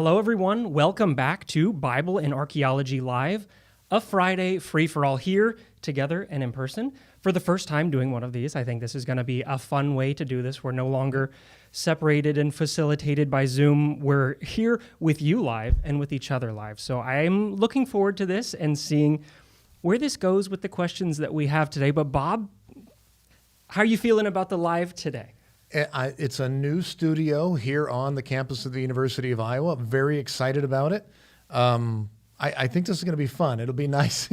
Hello, everyone. Welcome back to Bible and Archaeology Live, a Friday free-for-all here together and in person. For the first time doing one of these, I think this is going to be a fun way to do this. We're no longer separated and facilitated by Zoom. We're here with you live and with each other live. So I'm looking forward to this and seeing where this goes with the questions that we have today. But Bob, how are you feeling about the live today? It's a new studio here on the campus of the University of Iowa. I'm very excited about it. I think this is going to be fun. It'll be nice.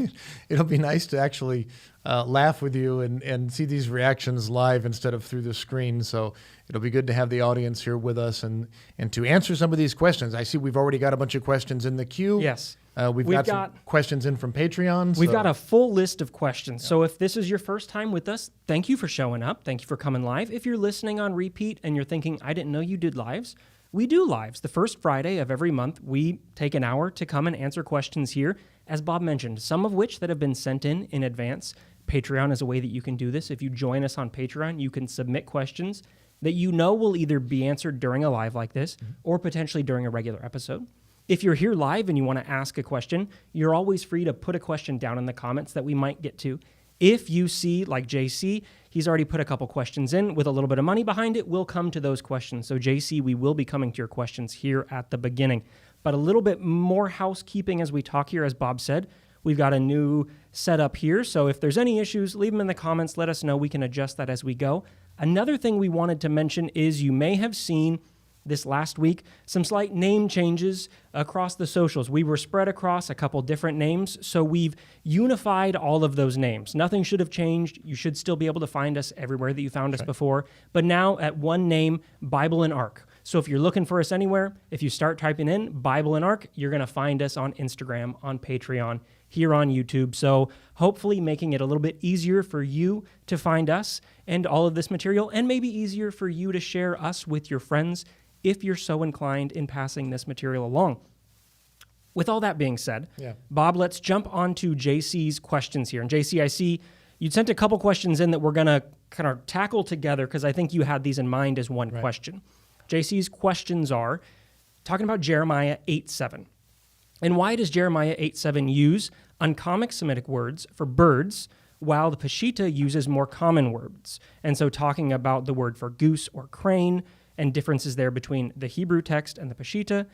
It'll be nice to actually laugh with you and see these reactions live instead of through the screen. So it'll be good to have the audience here with us and to answer some of these questions. I see we've already got a bunch of questions in the queue. Yes. We've got some questions in from Patreon. We've got a full list of questions. Yeah. So if this is your first time with us, thank you for showing up. Thank you for coming live. If you're listening on repeat and you're thinking, I didn't know you did lives, we do lives. The first Friday of every month, we take an hour to come and answer questions here, as Bob mentioned, some of which that have been sent in advance. Patreon is a way that you can do this. If you join us on Patreon, you can submit questions that you know will either be answered during a live like this or potentially during a regular episode. If you're here live and you want to ask a question, you're always free to put a question down in the comments that we might get to. If you see, like JC, he's already put a couple questions in with a little bit of money behind it, we'll come to those questions. So JC, we will be coming to your questions here at the beginning. But a little bit more housekeeping as we talk here, as Bob said. We've got a new setup here, so if there's any issues, leave them in the comments. Let us know. We can adjust that as we go. Another thing we wanted to mention is you may have seen this last week some slight name changes across the socials. We were spread across a couple different names, so we've unified all of those names. Nothing should have changed. You should still be able to find us everywhere that you found us before, but now at one name, Bible and Ark. So if you're looking for us anywhere, if you start typing in Bible and Ark, you're going to find us on Instagram, on Patreon, here on YouTube. So hopefully making it a little bit easier for you to find us and all of this material, and maybe easier for you to share us with your friends if you're so inclined in passing this material along. With all that being said, Bob, let's jump on to JC's questions here. And JC, I see you sent a couple questions in that we're going to kind of tackle together because I think you had these in mind as one question. JC's questions are talking about Jeremiah 8:7. And why does Jeremiah 8:7 use uncommon Semitic words for birds while the Peshitta uses more common words? And so talking about the word for goose or crane and differences there between the Hebrew text and the Peshitta.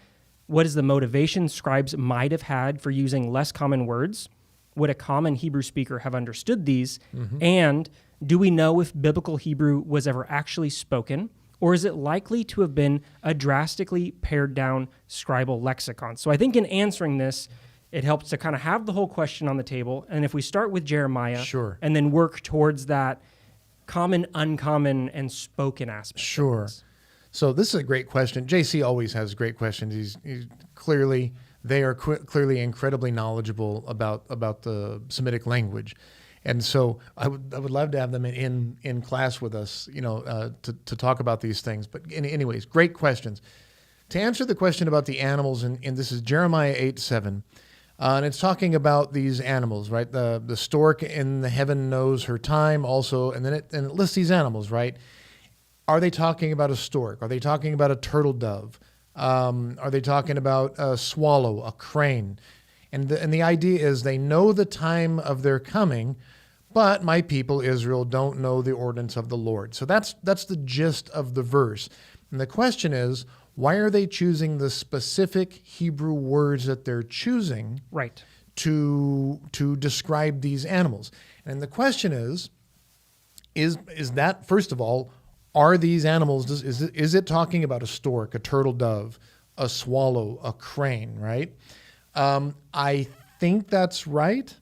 What is the motivation scribes might have had for using less common words? Would a common Hebrew speaker have understood these? And do we know if biblical Hebrew was ever actually spoken? Or is it likely to have been a drastically pared down scribal lexicon? So I think in answering this, it helps to kind of have the whole question on the table. And if we start with Jeremiah and then work towards that common, uncommon, and spoken aspect. Sure. So this is a great question. JC always has great questions. He's clearly, they are clearly incredibly knowledgeable about the Semitic language. And so I would love to have them in class with us, to talk about these things. But anyways, great questions. To answer the question about the animals, and this is Jeremiah 8:7, and it's talking about these animals, right? The stork in the heaven knows her time also, and then it lists these animals, right? Are they talking about a stork? Are they talking about a turtle dove? Are they talking about a swallow, a crane? And the idea is they know the time of their coming, but my people Israel don't know the ordinance of the Lord. So that's the gist of the verse. And the question is, why are they choosing the specific Hebrew words that they're choosing to describe these animals? And the question is that, first of all, are these animals, is it talking about a stork, a turtle dove, a swallow, a crane, right? I think that's right.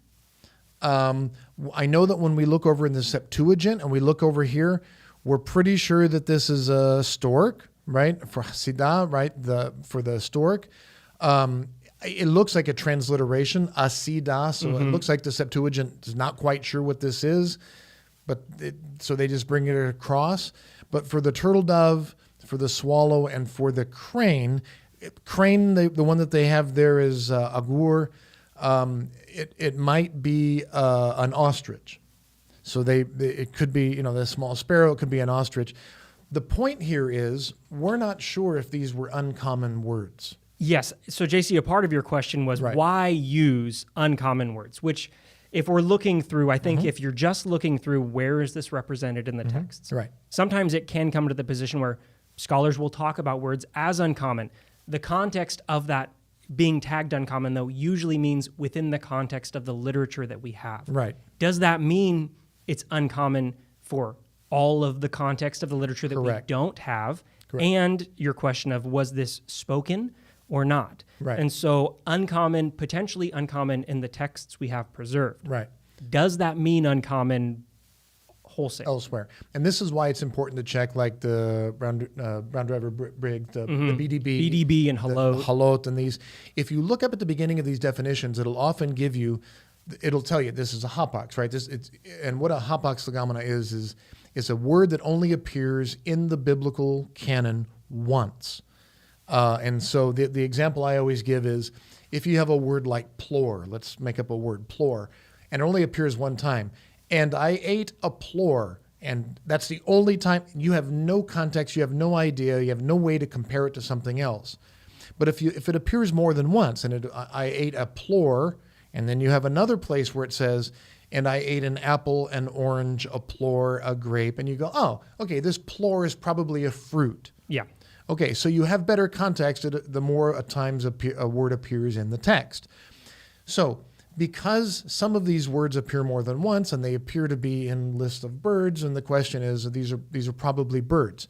I know that when we look over in the Septuagint and we look over here, we're pretty sure that this is a stork, right? For Hasidah, right? For the stork. It looks like a transliteration, Asidah, so it looks like the Septuagint is not quite sure what this is, so they just bring it across. But for the turtle dove, for the swallow, and for the crane, the one that they have there is agur. It might be an ostrich. So it could be, the small sparrow, it could be an ostrich. The point here is we're not sure if these were uncommon words. Yes. So, JC, a part of your question was Right. why use uncommon words, which if we're looking through, I think if you're just looking through where is this represented in the texts, Right. sometimes it can come to the position where scholars will talk about words as uncommon. The context of that being tagged uncommon, though, usually means within the context of the literature that we have. Right. Does that mean it's uncommon for all of the context of the literature that Correct. we don't have? Correct. And your question of was this spoken or not? Right. And so uncommon, potentially uncommon in the texts we have preserved. Right. Does that mean uncommon wholesale? Elsewhere. And this is why it's important to check like the Brown Driver Brig, the BDB. BDB and the halot. halot and these. If you look up at the beginning of these definitions, it'll often give you, it'll tell you this is a hapax, right? And what a hapax legomena is a word that only appears in the biblical canon once. And so the example I always give is if you have a word like plore, let's make up a word, plore, and it only appears one time, and I ate a plore, and that's the only time, you have no context, you have no idea, you have no way to compare it to something else. But if it appears more than once, and I ate a plore, and then you have another place where it says, and I ate an apple, an orange, a plore, a grape, and you go, oh, okay, this plore is probably a fruit. Yeah. Okay, so you have better context the more at times a word appears in the text. So because some of these words appear more than once and they appear to be in lists of birds, and the question is these are probably birds.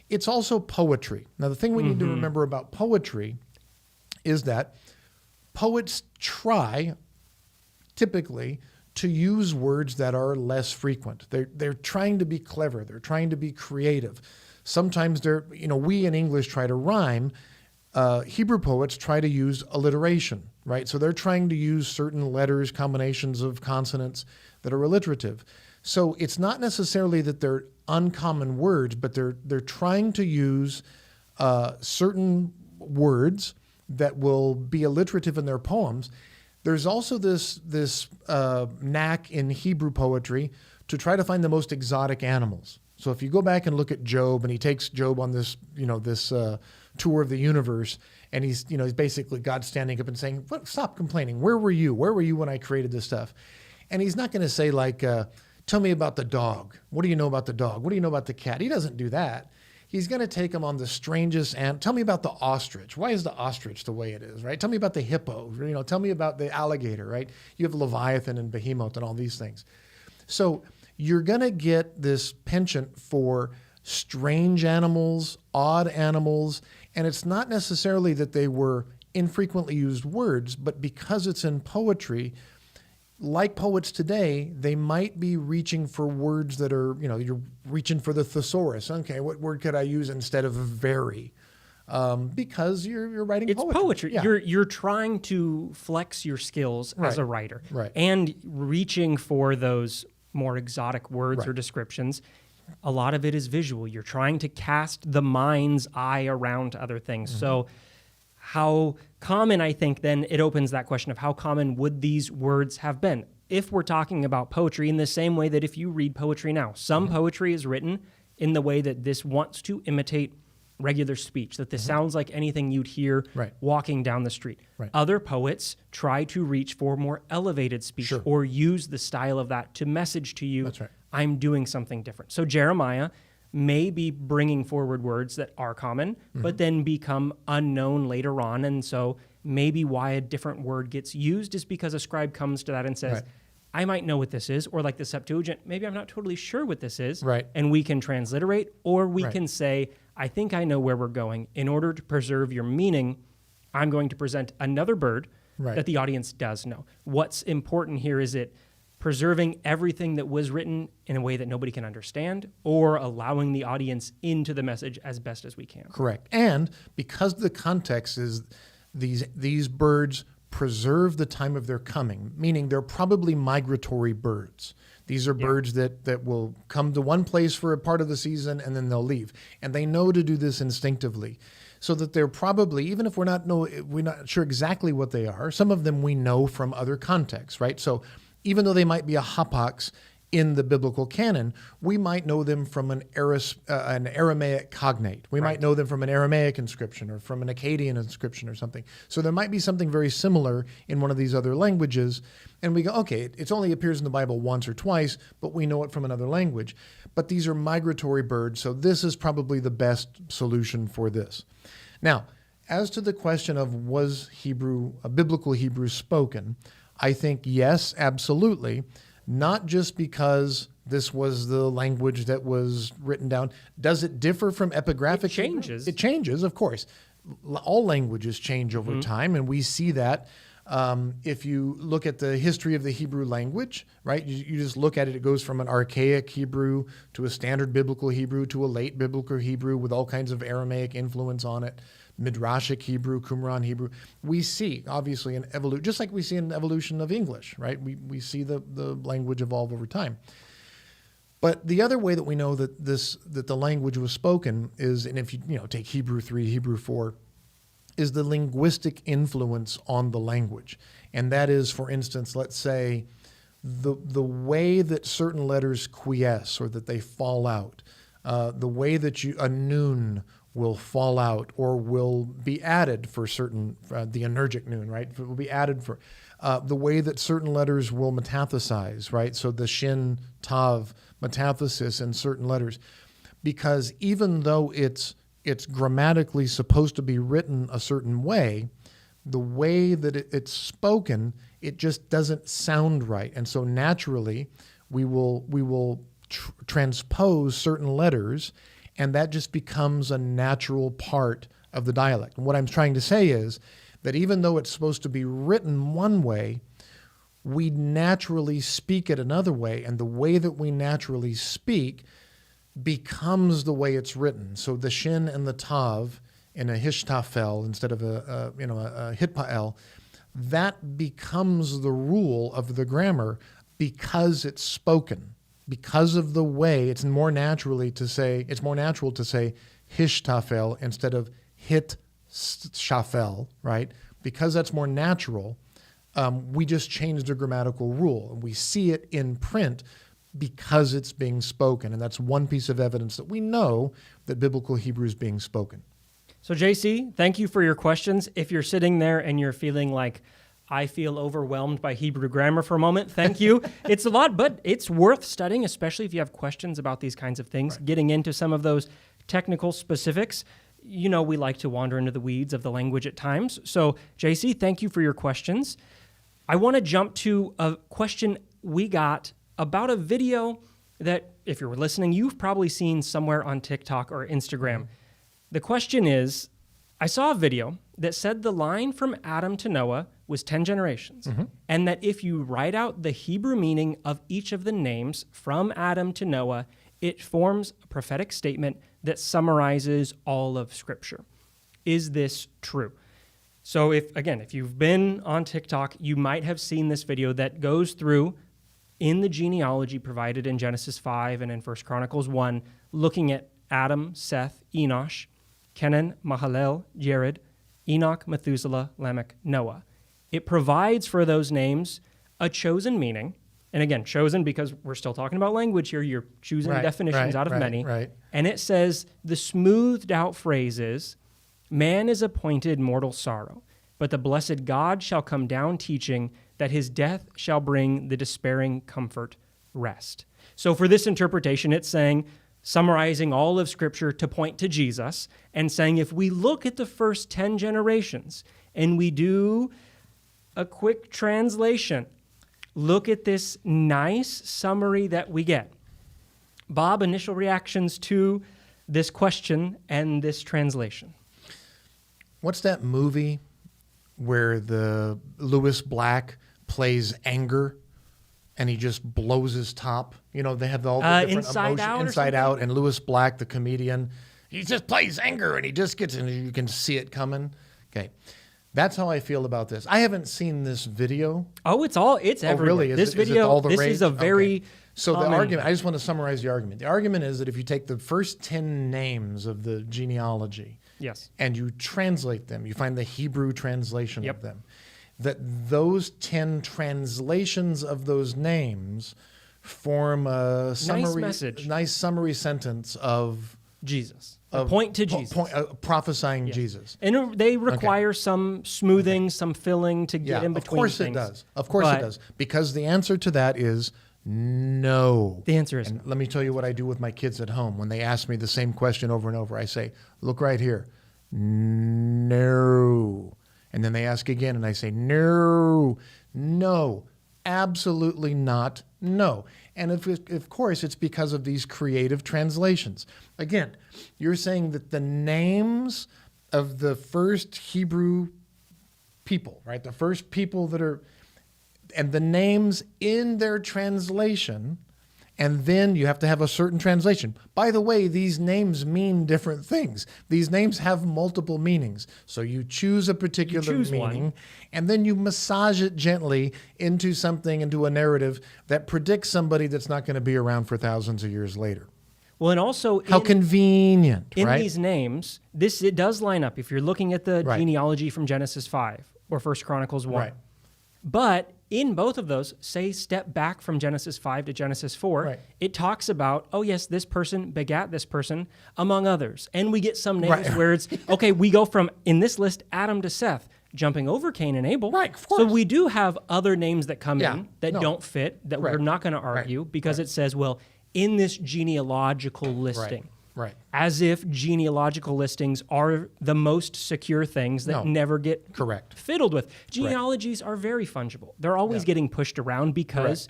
It's also poetry. Now the thing we need to remember about poetry is that poets try typically to use words that are less frequent. They're trying to be clever. They're trying to be creative. Sometimes we in English try to rhyme. Hebrew poets try to use alliteration, right? So they're trying to use certain letters, combinations of consonants that are alliterative. So it's not necessarily that they're uncommon words, but they're trying to use certain words that will be alliterative in their poems. There's also this knack in Hebrew poetry to try to find the most exotic animals. So if you go back and look at Job, and he takes Job on this tour of the universe, and he's basically God standing up and saying, "Stop complaining. Where were you? Where were you when I created this stuff?" And he's not going to say like, "Tell me about the dog. What do you know about the dog? What do you know about the cat?" He doesn't do that. He's going to take him on the strangest and tell me about the ostrich. Why is the ostrich the way it is, right? Tell me about the hippo. Tell me about the alligator, right? You have Leviathan and Behemoth and all these things. So you're going to get this penchant for strange animals, odd animals, and it's not necessarily that they were infrequently used words, but because it's in poetry, like poets today, they might be reaching for words that are, you're reaching for the thesaurus. Okay, what word could I use instead of very? Because you're writing it's poetry. Yeah. You're trying to flex your skills as a writer, Right. and reaching for those more exotic words or descriptions. A lot of it is visual. You're trying to cast the mind's eye around to other things. So how common, I think, then it opens that question of how common would these words have been? If we're talking about poetry in the same way that if you read poetry now, some poetry is written in the way that this wants to imitate regular speech, that this sounds like anything you'd hear walking down the street. Right. Other poets try to reach for more elevated speech or use the style of that to message to you, That's right. I'm doing something different. So Jeremiah may be bringing forward words that are common, but then become unknown later on. And so maybe why a different word gets used is because a scribe comes to that and says, I might know what this is, or like the Septuagint, maybe I'm not totally sure what this is, and we can transliterate, or we can say, I think I know where we're going. In order to preserve your meaning, I'm going to present another bird that the audience does know. What's important here is it preserving everything that was written in a way that nobody can understand, or allowing the audience into the message as best as we can. Correct. And because the context is these birds preserve the time of their coming, meaning they're probably migratory birds. These are birds that will come to one place for a part of the season and then they'll leave. And they know to do this instinctively. So that they're probably, even if we're not sure exactly what they are, some of them we know from other contexts, right? So even though they might be a hapax in the biblical canon, we might know them from an Aramaic cognate. We might know them from an Aramaic inscription or from an Akkadian inscription or something. So there might be something very similar in one of these other languages. And we go, okay, it only appears in the Bible once or twice, but we know it from another language. But these are migratory birds, so this is probably the best solution for this. Now, as to the question of was biblical Hebrew spoken, I think yes, absolutely. Not just because this was the language that was written down. Does it differ from epigraphic? It changes. It changes, of course. All languages change over time, and we see that. If you look at the history of the Hebrew language, right, you just look at it, it goes from an archaic Hebrew to a standard biblical Hebrew to a late biblical Hebrew with all kinds of Aramaic influence on it. Midrashic Hebrew, Qumran Hebrew. We see, obviously, an evolution, just like we see an evolution of English, right? We see the language evolve over time. But the other way that we know that the language was spoken is, and if you take Hebrew 3, Hebrew 4, is the linguistic influence on the language. And that is, for instance, let's say the way that certain letters quiesce or that they fall out, the way that a noon will fall out or will be added for certain, the energic noon, right? It will be added for the way that certain letters will metathesize, right? So the shin, tav, metathesis in certain letters, because even though it's grammatically supposed to be written a certain way, the way that it's spoken, it just doesn't sound right. And so naturally, we will transpose certain letters, and that just becomes a natural part of the dialect. And what I'm trying to say is that even though it's supposed to be written one way, we naturally speak it another way, and the way that we naturally speak becomes the way it's written. So the shin and the tav in a hishtafel instead of a hitpael, that becomes the rule of the grammar because it's spoken. Because of the way, it's more natural to say hishtafel instead of hitshafel, right? Because that's more natural, we just changed the grammatical rule. And we see it in print because it's being spoken. And that's one piece of evidence that we know that biblical Hebrew is being spoken. So JC, thank you for your questions. If you're sitting there and you're feeling like, I feel overwhelmed by Hebrew grammar for a moment, thank you. It's a lot, but it's worth studying, especially if you have questions about these kinds of things. Right. Getting into some of those technical specifics, we like to wander into the weeds of the language at times. So JC, thank you for your questions. I want to jump to a question we got about a video that, if you're listening, you've probably seen somewhere on TikTok or Instagram. Mm-hmm. The question is, I saw a video that said the line from Adam to Noah was 10 generations, and that if you write out the Hebrew meaning of each of the names from Adam to Noah, it forms a prophetic statement that summarizes all of Scripture. Is this true? So if you've been on TikTok, you might have seen this video that goes through in the genealogy provided in Genesis 5 and in 1 Chronicles 1, looking at Adam, Seth, Enosh, Kenan, Mahalalel, Jared, Enoch, Methuselah, Lamech, Noah. It provides for those names a chosen meaning. And again, chosen because we're still talking about language here. You're choosing definitions out of many. Right. And it says the smoothed out phrase is, man is appointed mortal sorrow, but the blessed God shall come down teaching that his death shall bring the despairing comfort rest. So for this interpretation, it's saying, summarizing all of Scripture to point to Jesus and saying if we look at the first 10 generations and we do a quick translation, look at this nice summary that we get. Bob, initial reactions to this question and this translation? What's that movie where the Lewis Black plays anger and he just blows his top? They have all the different emotions. Inside Out, and Lewis Black, the comedian, he just plays anger and he just gets, and you can see it coming. Okay. That's how I feel about this. I haven't seen this video. Oh, it's everywhere. Really? This is a very So the argument, I just want to summarize the argument. The argument is that if you take the first 10 names of the genealogy, yes, and you translate them, you find the Hebrew translation of them, that those 10 translations of those names form a summary, message. nice summary sentence of Jesus. Point to Jesus. Prophesying Yes. Jesus. And they require some smoothing, some filling to get in between of course things. it does. Of course it does. Because the answer to that is no. The answer is and no. Let me tell you what I do with my kids at home. When they ask me the same question over and over, I say, look right here. No. And then they ask again, and I say, no, absolutely not, no. And of course, it's because of these creative translations. Again, you're saying that the names of the first Hebrew people, right? The first people that are, and the names in their translation, and then you have to have a certain translation. By the way, these names mean different things. These names have multiple meanings. So you choose a particular meaning, and then you massage it gently into something, into a narrative that predicts somebody that's not going to be around for thousands of years later. Well, and also how convenient, in right? these names, it does line up if you're looking at the genealogy from Genesis 5 or 1 Chronicles 1. Right. But in both of those, say step back from Genesis 5 to Genesis 4, it talks about, oh yes, this person begat this person, among others. And we get some names where it's, okay, we go from, in this list, Adam to Seth, jumping over Cain and Abel. Right, of course. So we do have other names that come in that don't fit, that we're not going to argue, because it says, well, in this genealogical listing. Right. As if genealogical listings are the most secure things that never get fiddled with. Genealogies are very fungible. They're always getting pushed around because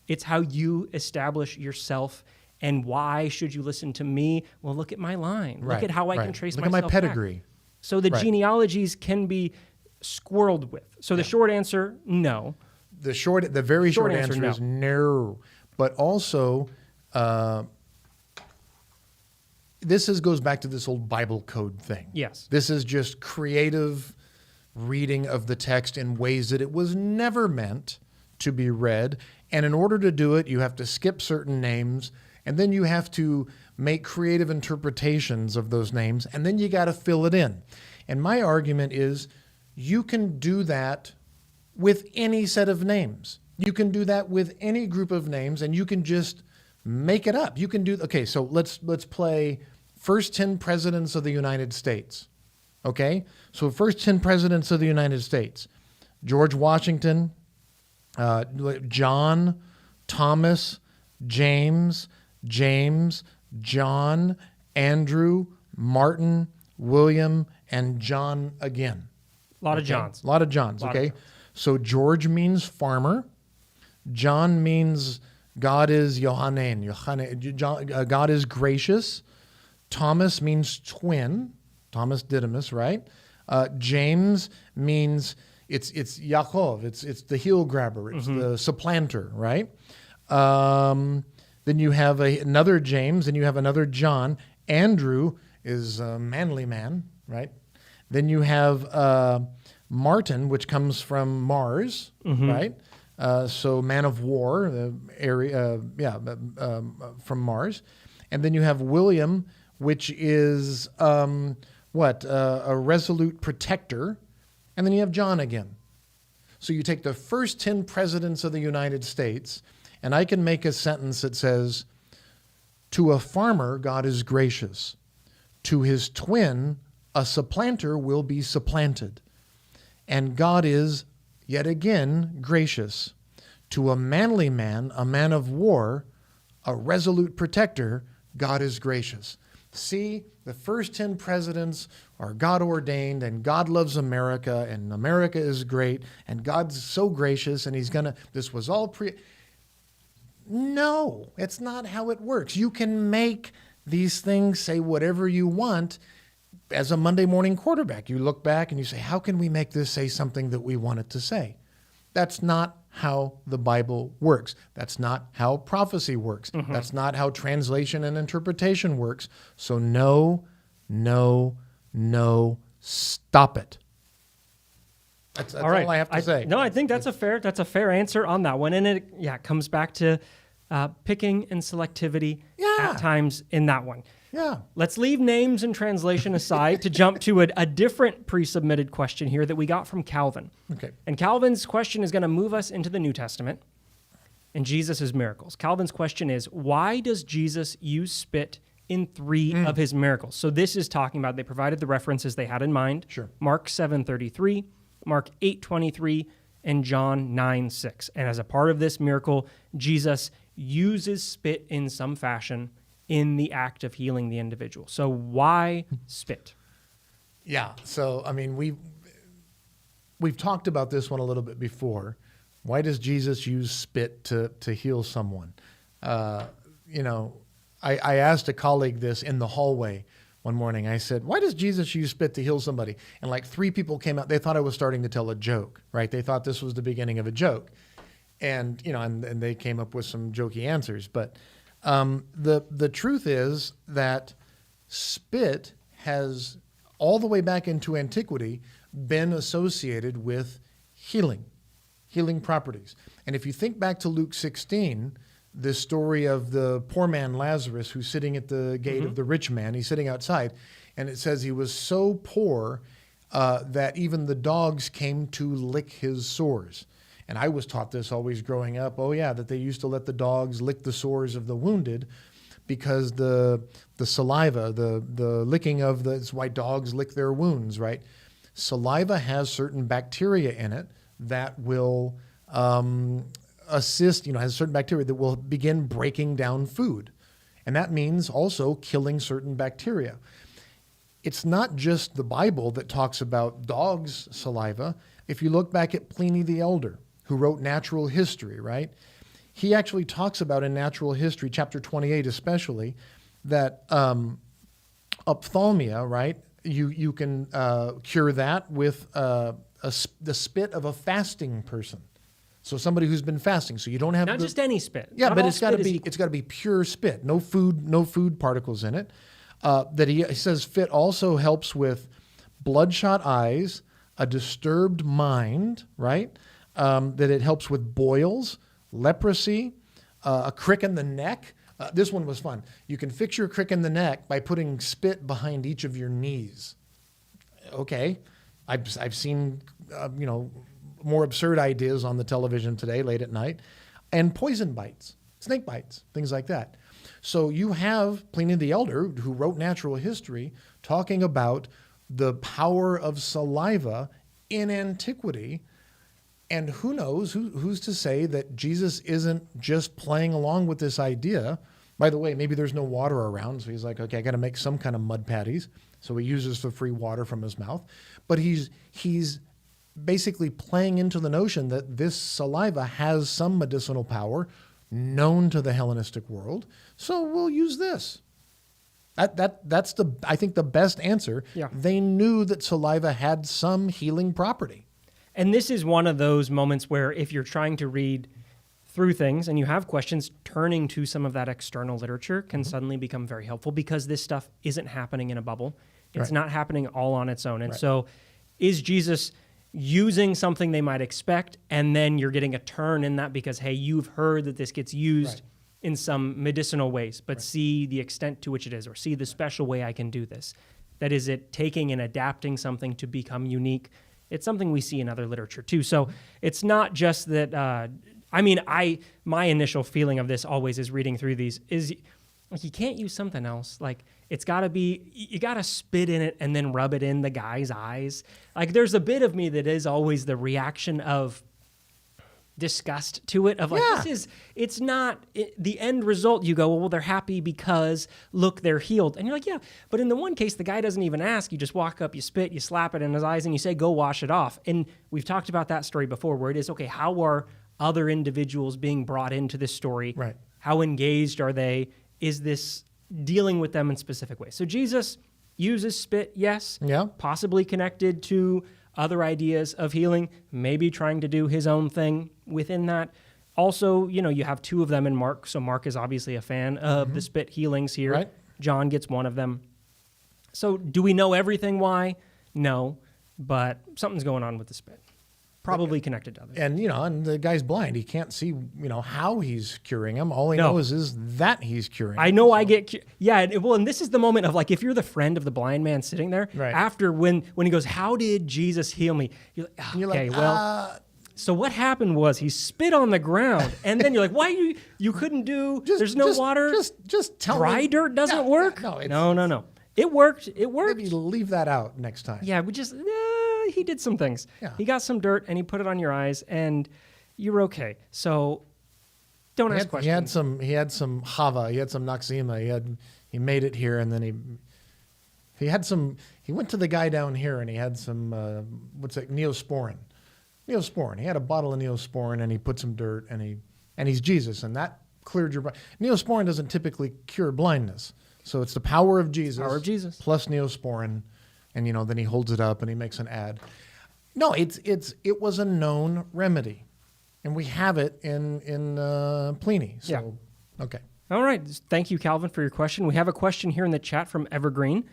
it's how you establish yourself. And why should you listen to me? Well, look at my line. Look at how I can trace myself Look at my pedigree. back. So the genealogies can be squirreled with. So the short answer, no. The very short answer is no. But also, goes back to this old Bible code thing. Yes. This is just creative reading of the text in ways that it was never meant to be read. And in order to do it, you have to skip certain names, and then you have to make creative interpretations of those names, and then you got to fill it in. And my argument is you can do that with any set of names. You can do that with any group of names, and you can just make it up. You can do, okay, so let's play first 10 presidents of the United States. Okay? So first 10 presidents of the United States. George Washington, John, Thomas, James, John, Andrew, Martin, William, and John again. A lot of Johns. A lot of Johns, okay? So George means farmer. John means God is Yohanan. God is gracious. Thomas means twin. Thomas Didymus, right? James means it's Yaakov. It's the heel grabber. It's the supplanter, right? Then you have another James, and you have another John. Andrew is a manly man, right? Then you have Martin, which comes from Mars, right? So man of war, from Mars. And then you have William, which is a resolute protector. And then you have John again. So you take the first 10 presidents of the United States, and I can make a sentence that says, to a farmer, God is gracious. To his twin, a supplanter will be supplanted. And God is, yet again, gracious. To a manly man, a man of war, a resolute protector, God is gracious. See, the first 10 presidents are God ordained, and God loves America, and America is great, and God's so gracious, and this was all No, it's not how it works. You can make these things say whatever you want. As a Monday morning quarterback, you look back and you say, how can we make this say something that we want it to say? That's not how the Bible works. That's not how prophecy works. That's not how translation and interpretation works. So no, stop it. That's all I have to say. No, I think that's a fair answer on that one. And it comes back to picking and selectivity at times in that one. Yeah. Let's leave names and translation aside to jump to a different pre-submitted question here that we got from Calvin. Okay. And Calvin's question is going to move us into the New Testament. and Jesus' miracles. Calvin's question is, why does Jesus use spit in 3 of his miracles? So this is talking about, they provided the references they had in mind. Sure. Mark 7:33, Mark 8:23, and John 9:6. And as a part of this miracle, Jesus uses spit in some fashion in the act of healing the individual. So why spit? Yeah. So, I mean, we've talked about this one a little bit before. Why does Jesus use spit to heal someone? You know, I asked a colleague this in the hallway one morning. I said, why does Jesus use spit to heal somebody? And like 3 people came out. They thought I was starting to tell a joke, right? They thought this was the beginning of a joke. And, you know, and they came up with some jokey answers. But the truth is that spit has, all the way back into antiquity, been associated with healing properties. And if you think back to Luke 16, the story of the poor man Lazarus who's sitting at the gate of the rich man, he's sitting outside, and it says he was so poor that even the dogs came to lick his sores. And I was taught this always growing up, that they used to let the dogs lick the sores of the wounded because the saliva, the licking of that's why dogs lick their wounds, right? Saliva has certain bacteria in it that will assist, has certain bacteria that will begin breaking down food. And that means also killing certain bacteria. It's not just the Bible that talks about dogs' saliva. If you look back at Pliny the Elder, who wrote Natural History, right? He actually talks about in Natural History, chapter 28 especially, that ophthalmia, right? You can cure that with the spit of a fasting person. So somebody who's been fasting. So you don't have not just any spit. Yeah, not but all it's got to spit is be equal. it's got to be pure spit. No food particles in it. That he says spit also helps with bloodshot eyes, a disturbed mind, right? That it helps with boils, leprosy, a crick in the neck. This one was fun. You can fix your crick in the neck by putting spit behind each of your knees. Okay, I've seen more absurd ideas on the television today late at night, and poison bites, snake bites, things like that. So you have Pliny the Elder, who wrote Natural History, talking about the power of saliva in antiquity. And who knows, who's to say that Jesus isn't just playing along with this idea? By the way, maybe there's no water around, so he's like, okay, I got to make some kind of mud patties. So he uses the free water from his mouth. But he's basically playing into the notion that this saliva has some medicinal power known to the Hellenistic world. So we'll use this. That's I think the best answer. Yeah. They knew that saliva had some healing property. And this is one of those moments where if you're trying to read through things and you have questions, turning to some of that external literature can suddenly become very helpful because this stuff isn't happening in a bubble. It's Right. not happening all on its own. And Right. so is Jesus using something they might expect, and then you're getting a turn in that because, hey, you've heard that this gets used Right. in some medicinal ways, but see the extent to which it is, or see the special way I can do this. That is it taking and adapting something to become unique. It's something we see in other literature too. So it's not just that, my initial feeling of this always is reading through these is like, you can't use something else. Like it's gotta be, you gotta spit in it and then rub it in the guy's eyes. Like there's a bit of me that is always the reaction of disgust to it, of like, Yeah. it's not the end result. You go, well, they're happy because look, they're healed. And you're like, yeah, but in the one case, the guy doesn't even ask. You just walk up, you spit, you slap it in his eyes and you say, go wash it off. And we've talked about that story before where it is, okay, how are other individuals being brought into this story? Right. How engaged are they? Is this dealing with them in specific ways? So Jesus uses spit, yes. Yeah. Possibly connected to other ideas of healing, maybe trying to do his own thing within that. Also, you have 2 of them in Mark, so Mark is obviously a fan of the spit healings here. Right. John gets one of them. So do we know everything why? No, but something's going on with the spit. Probably connected to others. And, and the guy's blind. He can't see, how he's curing him. All he No. knows is that he's curing him. I know I get, and this is the moment of like, if you're the friend of the blind man sitting there, Right. after when he goes, how did Jesus heal me? You're like, You're okay, like, well, So what happened was he spit on the ground, and then you're like, why you couldn't do? There's no water. Just tell dry me. dirt doesn't work. No. It worked. It worked. Maybe leave that out next time. Yeah, he did some things. Yeah. He got some dirt and he put it on your eyes, and you're okay. So don't ask questions. He had some Hava. He had some Noxema. He made it here, and then he had some. He went to the guy down here, and he had some Neosporin. Neosporin. He had a bottle of Neosporin, and he put some dirt, and he's Jesus, and that cleared your. Neosporin doesn't typically cure blindness, so it's the power of Jesus. Power of Jesus plus Neosporin, and then he holds it up and he makes an ad. No, it was a known remedy, and we have it in Pliny. So yeah. Okay. All right. Thank you, Calvin, for your question. We have a question here in the chat from Evergreen.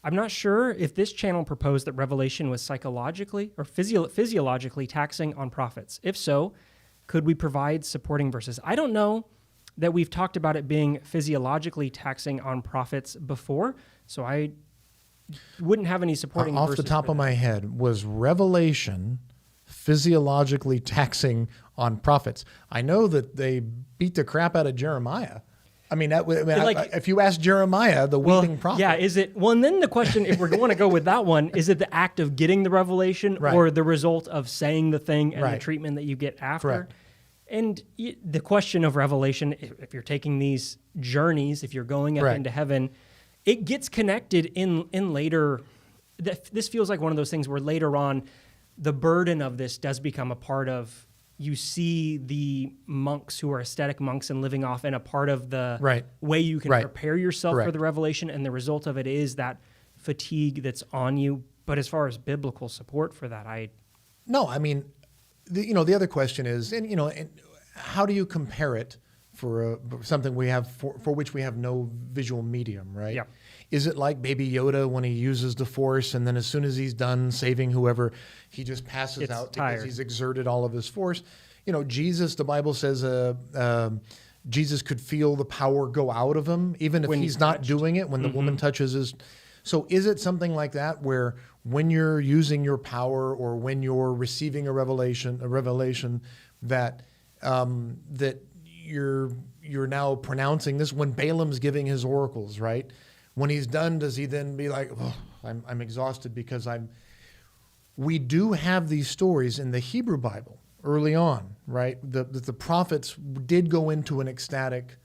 I'm not sure if this channel proposed that Revelation was psychologically or physiologically taxing on prophets. If so, could we provide supporting verses? I don't know that we've talked about it being physiologically taxing on prophets before, so I wouldn't have any supporting verses. Off the top of my head, was Revelation physiologically taxing on prophets? I know that they beat the crap out of Jeremiah. I mean, if you ask Jeremiah, the weeping prophet. Yeah, is it? Well, and then the question, if we're going to go with that one, is it the act of getting the revelation or the result of saying the thing and the treatment that you get after? Correct. And the question of revelation, if you're taking these journeys, if you're going up into heaven, it gets connected in later. This feels like one of those things where later on, the burden of this does become a part of. You see the monks who are ascetic monks and living off in a part of the way you can prepare yourself for the revelation, and the result of it is that fatigue that's on you. But as far as biblical support for that, No, I mean, the other question is, and how do you compare it for something we have for which we have no visual medium, right? Yeah. Is it like Baby Yoda when he uses the Force, and then as soon as he's done saving whoever, he just passes out because he's exerted all of his force? Jesus, the Bible says, Jesus could feel the power go out of him, even if he's not doing it, when the woman touches his. So is it something like that where when you're using your power or when you're receiving a revelation that that you're now pronouncing this when Balaam's giving his oracles, right? When he's done, does he then be like, oh, I'm exhausted because we do have these stories in the Hebrew Bible early on, right? The prophets did go into an ecstatic.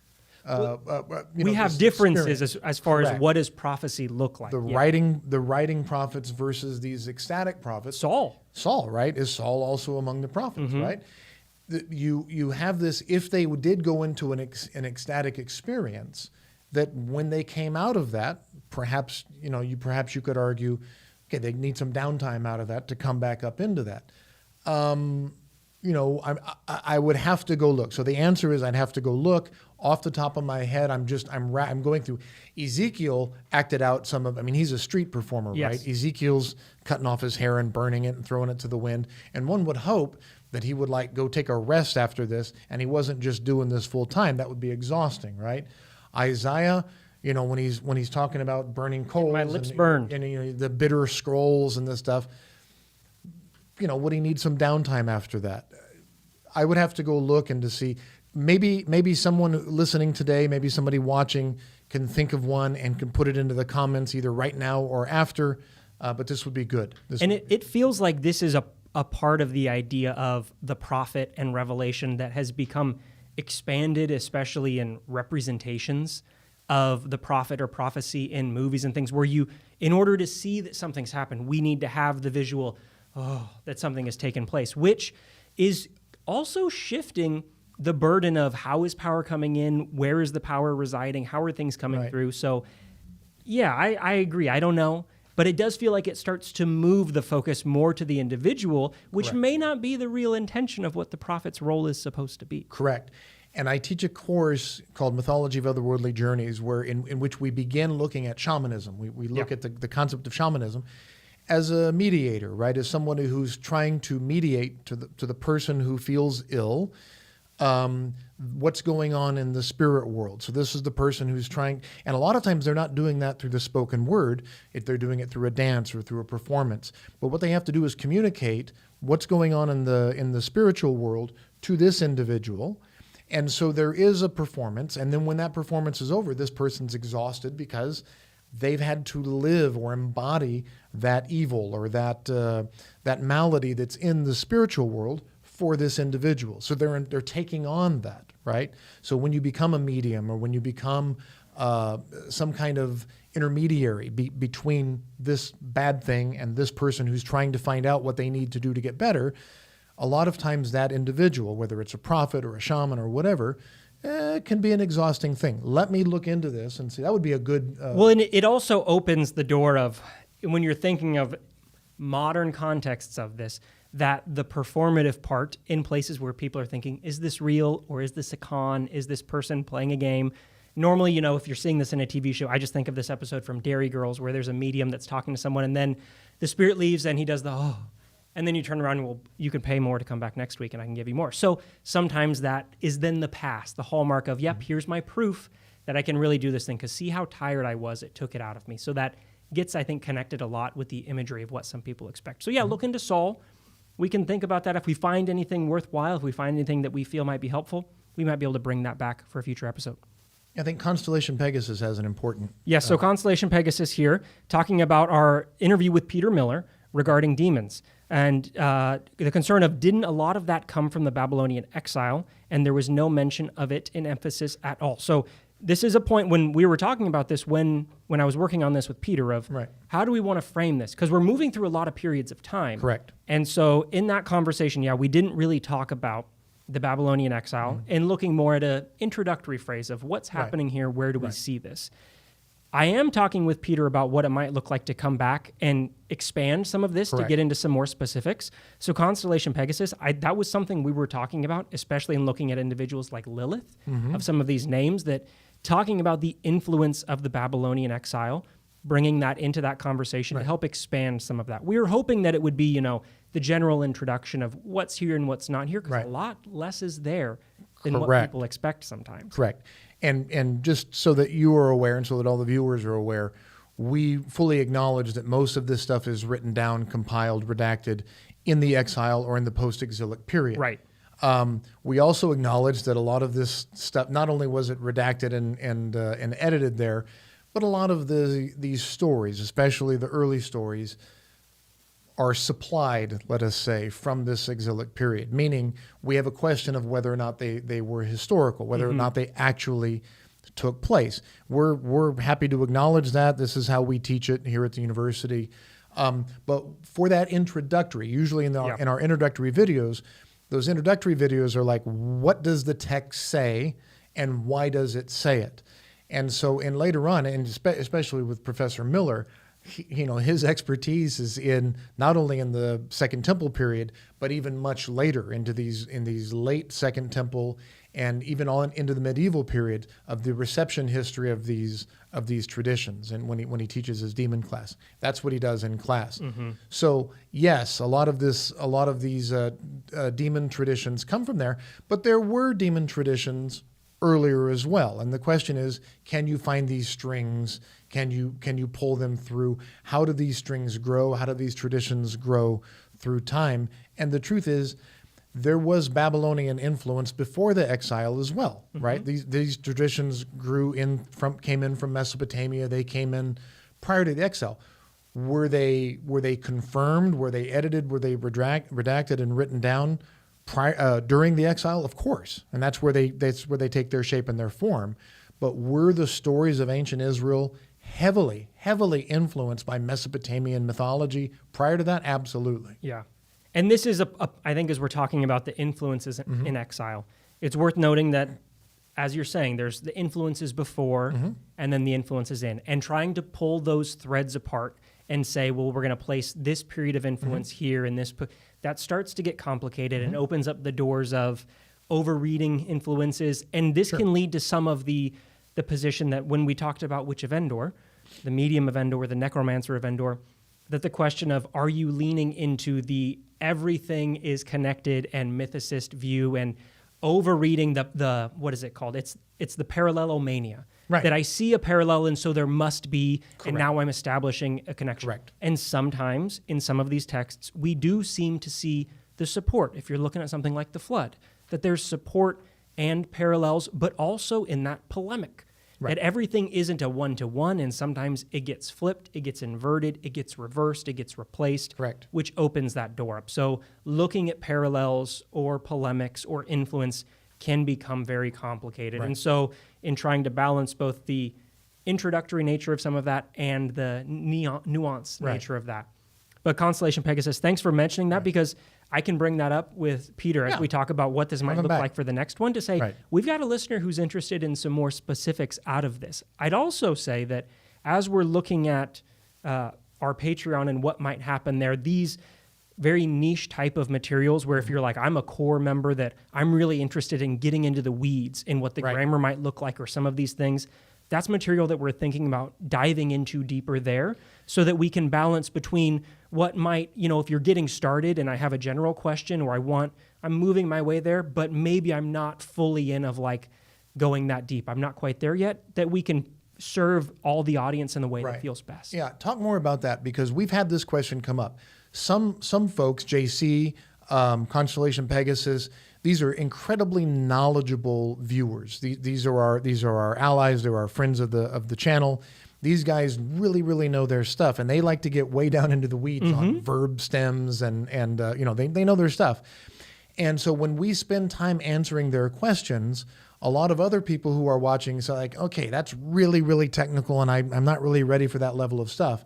We have differences as far as what does prophecy look like. The writing prophets versus these ecstatic prophets. Saul, right? Is Saul also among the prophets, right? You have this, if they did go into an ecstatic experience, that when they came out of that, perhaps you could argue, okay, they need some downtime out of that to come back up into that. I would have to go look. So the answer is I'd have to go look. Off the top of my head, I'm going through. Ezekiel acted out some of. I mean, he's a street performer, right? Ezekiel's cutting off his hair and burning it and throwing it to the wind. And one would hope that he would go take a rest after this, and he wasn't just doing this full time. That would be exhausting, right? Isaiah, when he's talking about burning coals, my lips burned, and the bitter scrolls and this stuff, would he need some downtime after that? I would have to go look and to see. Maybe someone listening today, maybe somebody watching can think of one and can put it into the comments either right now or after. But this would be good. It feels like this is a part of the idea of the prophet and revelation that has become expanded, especially in representations of the prophet or prophecy in movies and things where in order to see that something's happened, we need to have the visual, that something has taken place, which is also shifting the burden of how is power coming in, where is the power residing, how are things coming through. So yeah, I agree. I don't know. But it does feel like it starts to move the focus more to the individual, which may not be the real intention of what the prophet's role is supposed to be. Correct. And I teach a course called Mythology of Otherworldly Journeys, where in which we begin looking at shamanism. We look at the concept of shamanism as a mediator, right? As someone who's trying to mediate to the person who feels ill, what's going on in the spirit world. So this is the person who's trying, and a lot of times they're not doing that through the spoken word, if they're doing it through a dance or through a performance. But what they have to do is communicate what's going on in the spiritual world to this individual. And so there is a performance, and then when that performance is over, this person's exhausted because they've had to live or embody that evil or that malady that's in the spiritual world for this individual. So they're taking on that, right? So when you become a medium or when you become some kind of intermediary between this bad thing and this person who's trying to find out what they need to do to get better, a lot of times that individual, whether it's a prophet or a shaman or whatever, can be an exhausting thing. Let me look into this and see. That would be a good... Well, and it also opens the door of, when you're thinking of modern contexts of this, that the performative part in places where people are thinking, is this real or is this a con? Is this person playing a game? Normally, if you're seeing this in a TV show, I just think of this episode from Dairy Girls where there's a medium that's talking to someone and then the spirit leaves and he does the, and then you turn around and, well, you can pay more to come back next week and I can give you more. So sometimes that is then the past, the hallmark of, yep, here's my proof that I can really do this thing because see how tired I was, it took it out of me. So that gets, I think, connected a lot with the imagery of what some people expect. So yeah, look into Saul. We can think about that. If we find anything worthwhile, if we find anything that we feel might be helpful, we might be able to bring that back for a future episode. I think Constellation Pegasus has an important... Yes, so Constellation Pegasus here, talking about our interview with Peter Miller regarding demons. And the concern of, didn't a lot of that come from the Babylonian exile? And there was no mention of it in emphasis at all. So this is a point when we were talking about this, when I was working on this with Peter, of how do we want to frame this? Because we're moving through a lot of periods of time. Correct. And so in that conversation, we didn't really talk about the Babylonian exile and looking more at an introductory phrase of what's happening here, where do we see this? I am talking with Peter about what it might look like to come back and expand some of this to get into some more specifics. So Constellation Pegasus, that was something we were talking about, especially in looking at individuals like Lilith, of some of these names, that talking about the influence of the Babylonian exile, bringing that into that conversation to help expand some of that. We were hoping that it would be, the general introduction of what's here and what's not here, because a lot less is there than what people expect sometimes. Correct. And just so that you are aware and so that all the viewers are aware, we fully acknowledge that most of this stuff is written down, compiled, redacted in the exile or in the post-exilic period. Right. We also acknowledge that a lot of this stuff, not only was it redacted and edited there, but a lot of these stories, especially the early stories, are supplied, let us say, from this exilic period, meaning we have a question of whether or not they were historical, whether or not they actually took place. We're happy to acknowledge that. This is how we teach it here at the university. But for that introductory, usually in our introductory videos, those introductory videos are like, what does the text say and why does it say it? And so, and later on, and especially with Professor Miller, his expertise is in not only in the Second Temple period, but even much later in these late Second Temple and even on into the medieval period of the reception history of these traditions. And when he teaches his demon class, that's what he does in class. So yes, a lot of these demon traditions come from there, but there were demon traditions earlier as well. And the question is, can you find these strings? Can you pull them through? How do these strings grow? How do these traditions grow through time? And the truth is, there was Babylonian influence before the exile as well, right? These traditions came in from Mesopotamia. They came in prior to the exile. Were they confirmed? Were they edited? Were they redacted and written down during the exile? Of course, and that's where they take their shape and their form. But were the stories of ancient Israel heavily influenced by Mesopotamian mythology prior to that? Absolutely. Yeah. And this is, I think, as we're talking about the influences in exile, it's worth noting that, as you're saying, there's the influences before and then the influences in, and trying to pull those threads apart and say, well, we're going to place this period of influence here and this, that starts to get complicated and opens up the doors of overreading influences. And this can lead to some of the position that when we talked about Witch of Endor, the medium of Endor, the necromancer of Endor, that the question of, are you leaning into the everything is connected and mythicist view, and overreading the what is it called? It's the parallelomania. Right. That I see a parallel, and so there must be, Correct. and now I'm establishing a connection. Correct. And sometimes in some of these texts, we do seem to see the support. If you're looking at something like the flood, that there's support and parallels, but also in that polemic. Right. That everything isn't a one-to-one, and sometimes it gets flipped, it gets inverted, it gets reversed, it gets replaced, Correct. which opens that door up. So looking at parallels or polemics or influence can become very complicated. Right. And so in trying to balance both the introductory nature of some of that and the nuance Right. nature of that. But Constellation Pegasus, thanks for mentioning that, because I can bring that up with Peter as Yeah. we talk about what this might Have him look back. like for the next one, to say, Right. we've got a listener who's interested in some more specifics out of this. I'd also say that as we're looking at our Patreon and what might happen there, these very niche type of materials where if you're like, I'm a core member that I'm really interested in getting into the weeds in what the Right. grammar might look like or some of these things, that's material that we're thinking about diving into deeper there so that we can balance between what might, if you're getting started and I have a general question or I'm moving my way there, but maybe I'm not fully in of like going that deep. I'm not quite there yet, that we can serve all the audience in the way Right. that feels best. Yeah, talk more about that, because we've had this question come up. Some folks, JC, Constellation Pegasus, these are incredibly knowledgeable viewers. These are our allies. They're our friends of the channel. These guys really know their stuff, and they like to get way down into the weeds on verb stems and they know their stuff. And so when we spend time answering their questions, a lot of other people who are watching say like, okay, that's really technical, and I'm not really ready for that level of stuff.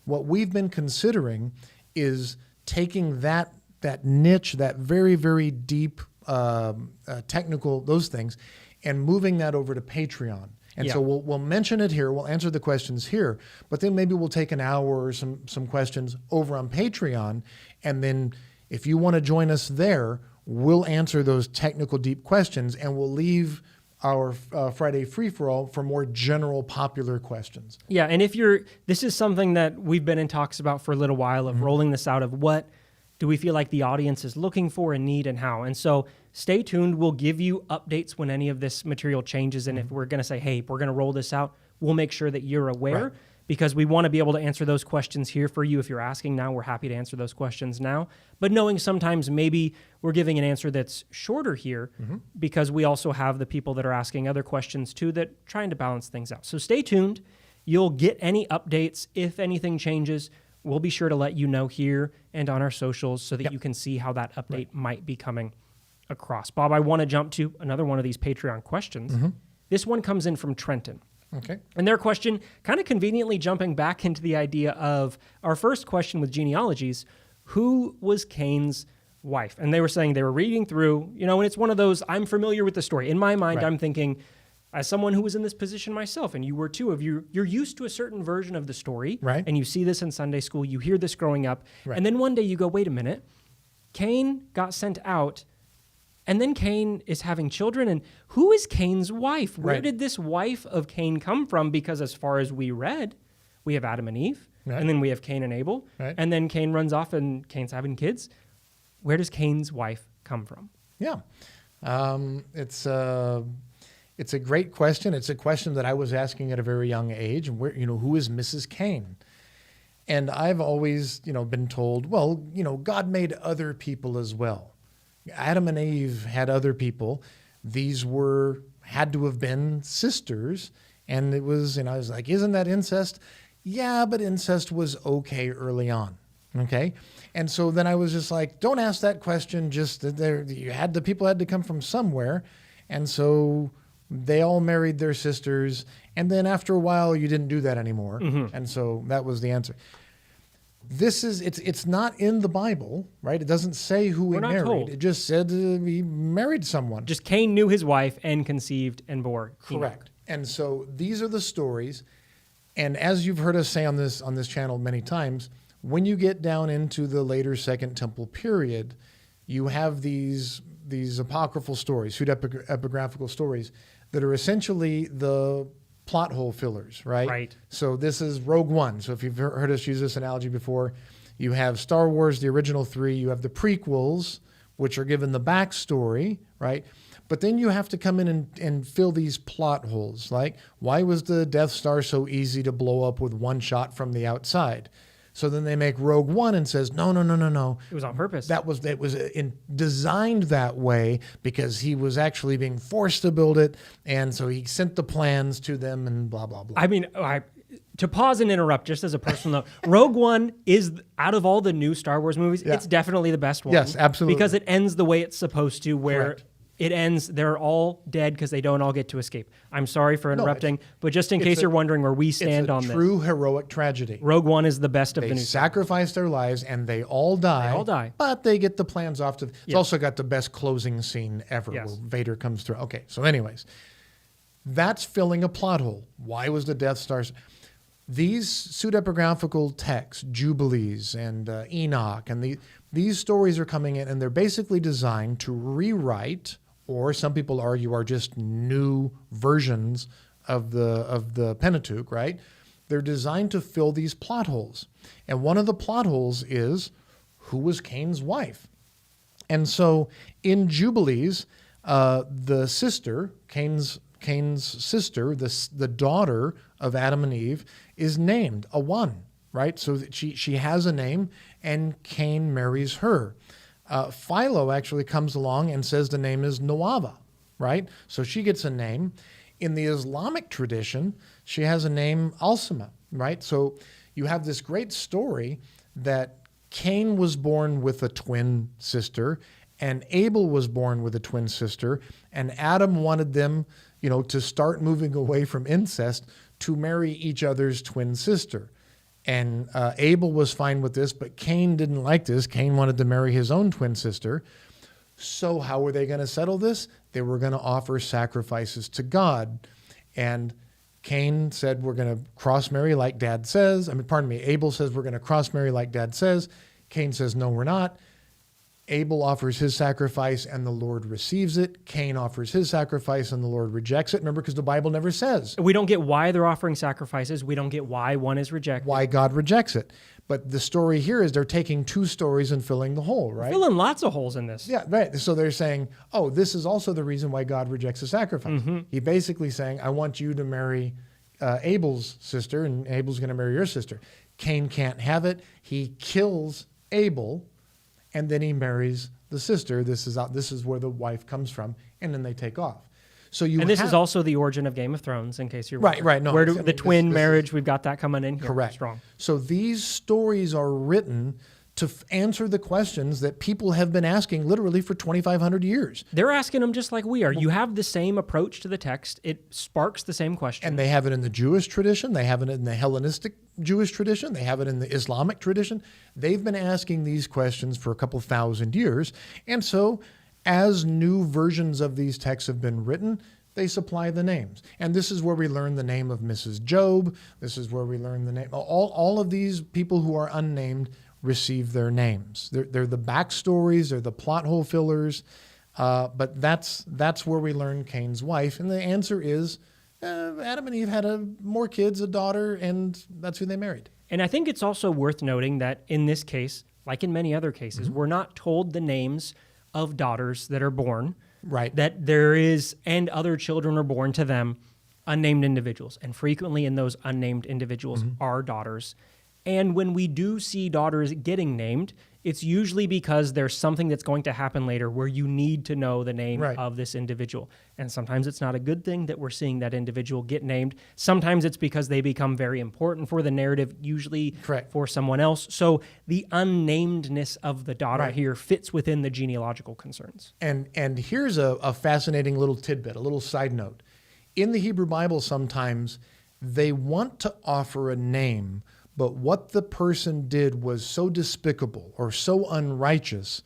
What we've been considering is taking that niche, that very deep technical, those things, and moving that over to Patreon. And so we'll mention it here, we'll answer the questions here, but then maybe we'll take an hour or some questions over on Patreon, and then if you want to join us there, we'll answer those technical deep questions, and we'll leave our Friday free-for-all for more general popular questions. Yeah, and this is something that we've been in talks about for a little while of rolling this out of what do we feel like the audience is looking for and need and how. And so stay tuned. We'll give you updates when any of this material changes. And if we're going to say, hey, we're going to roll this out, we'll make sure that you're aware. Right. Because we want to be able to answer those questions here for you. If you're asking now, we're happy to answer those questions now. But knowing sometimes maybe we're giving an answer that's shorter here because we also have the people that are asking other questions too that trying to balance things out. So stay tuned. You'll get any updates. If anything changes, we'll be sure to let you know here and on our socials so that you can see how that update might be coming across. Bob, I want to jump to another one of these Patreon questions. This one comes in from Trenton. Okay. And their question, kind of conveniently jumping back into the idea of our first question with genealogies, who was Cain's wife? And they were saying they were reading through, and it's one of those, I'm familiar with the story. In my mind, Right. I'm thinking, as someone who was in this position myself, and you were too, you're used to a certain version of the story, Right. and you see this in Sunday school, you hear this growing up, Right. and then one day you go, wait a minute, Cain got sent out, and then Cain is having children, and who is Cain's wife? Where Right. did this wife of Cain come from? Because as far as we read, we have Adam and Eve, Right. and then we have Cain and Abel, Right. and then Cain runs off and Cain's having kids. Where does Cain's wife come from? Yeah. It's a great question. It's a question that I was asking at a very young age. Where, who is Mrs. Cain? And I've always, been told, well, God made other people as well. Adam and Eve had other people. These had to have been sisters. And it was, I was like, isn't that incest? Yeah, but incest was okay early on. Okay. And so then I was just like, don't ask that question. Just the people had to come from somewhere. And so they all married their sisters. And then after a while, you didn't do that anymore. And so that was the answer. It's not in the Bible, right? It doesn't say who he We're not married. told. It just said he married someone. Just Cain knew his wife and conceived and bore Enoch. Correct. And so these are the stories. And as you've heard us say on this channel many times, when you get down into the later Second Temple period, you have these apocryphal stories, pseudo-epigraphical stories that are essentially the plot hole fillers, right? Right. So this is Rogue One. So if you've heard us use this analogy before, you have Star Wars, the original 3, you have the prequels, which are given the backstory, right? But then you have to come in and fill these plot holes. Like, why was the Death Star so easy to blow up with one shot from the outside? So then they make Rogue One and says, no. It was on purpose. It was designed that way because he was actually being forced to build it. And so he sent the plans to them and blah, blah, blah. I mean, to pause and interrupt, just as a personal note, Rogue One is, out of all the new Star Wars movies, it's definitely the best one. Yes, absolutely. Because it ends the way it's supposed to, where Correct. it ends, they're all dead because they don't all get to escape. I'm sorry for interrupting, but just in case you're wondering where we stand on this. It's a true heroic tragedy. Rogue One is the best of the new. They sacrifice their lives and they all die. They all die. But they get the plans off to... It's also got the best closing scene ever where Vader comes through. Okay, so anyways, that's filling a plot hole. Why was the Death Star... These pseudepigraphical texts, Jubilees and Enoch, and these stories are coming in, and they're basically designed to rewrite, or some people argue are just new versions of the Pentateuch, right? They're designed to fill these plot holes. And one of the plot holes is, who was Cain's wife? And so in Jubilees, the sister, Cain's sister, the daughter of Adam and Eve, is named Awan, right? So that she has a name, and Cain marries her. Philo actually comes along and says the name is Noava, right? So she gets a name. In the Islamic tradition, she has a name Alsama, right? So you have this great story that Cain was born with a twin sister, and Abel was born with a twin sister, and Adam wanted them, to start moving away from incest to marry each other's twin sister. And Abel was fine with this, but Cain didn't like this. Cain wanted to marry his own twin sister. So how were they going to settle this? They were going to offer sacrifices to God. And Cain said, we're going to cross-marry like Dad says. Abel says, we're going to cross-marry like Dad says. Cain says, no, we're not. Abel offers his sacrifice and the Lord receives it. Cain offers his sacrifice and the Lord rejects it. Remember, because the Bible never says. We don't get why they're offering sacrifices. We don't get why one is rejected. Why God rejects it. But the story here is they're taking two stories and filling the hole, right? Filling lots of holes in this. Yeah, right. So they're saying, oh, this is also the reason why God rejects a sacrifice. Mm-hmm. He's basically saying, I want you to marry Abel's sister, and Abel's going to marry your sister. Cain can't have it. He kills Abel, and then he marries the sister. This is where the wife comes from, and then they take off. So this is also the origin of Game of Thrones, in case you're wondering. Right. No, where the twin marriage, we've got that coming in here. Correct. Strong. So these stories are written to answer the questions that people have been asking literally for 2,500 years. They're asking them just like we are. You have the same approach to the text. It sparks the same question. And they have it in the Jewish tradition. They have it in the Hellenistic Jewish tradition. They have it in the Islamic tradition. They've been asking these questions for a couple thousand years. And so as new versions of these texts have been written, they supply the names. And this is where we learn the name of Mrs. Job. This is where we learn the name. All of these people who are unnamed receive their names. They're the backstories, they're the plot hole fillers, but that's where we learn Cain's wife. And the answer is Adam and Eve had more kids, a daughter, and that's who they married. And I think it's also worth noting that in this case, like in many other cases, we're not told the names of daughters that are born. Right. That there is, and other children are born to them, unnamed individuals. And frequently in those unnamed individuals are daughters. And when we do see daughters getting named, it's usually because there's something that's going to happen later where you need to know the name of this individual. And sometimes it's not a good thing that we're seeing that individual get named. Sometimes it's because they become very important for the narrative, usually for someone else. So the unnamedness of the daughter here fits within the genealogical concerns. And here's a fascinating little tidbit, a little side note. In the Hebrew Bible, sometimes they want to offer a name, but what the person did was so despicable or so unrighteous,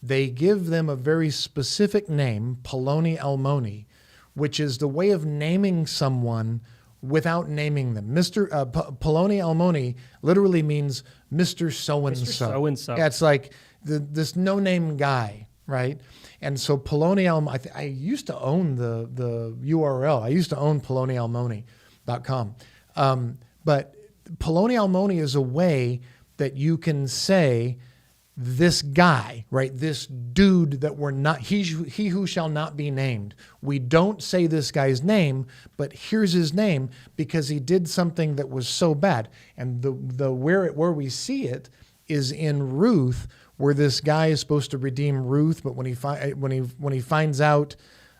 they give them a very specific name, Poloni Almoni, which is the way of naming someone without naming them. Poloni Almoni literally means Mr. So-and-so. Mr. So-and-so. Yeah, it's like this no-name guy, right? And so Poloni Almoni, I used to own the URL. I used to own polonialmoni.com. But Poloni Almoni is a way that you can say, this guy, right? This dude that we're not, he who shall not be named. We don't say this guy's name, but here's his name because he did something that was so bad. And where we see it is in Ruth, where this guy is supposed to redeem Ruth, but when he finds out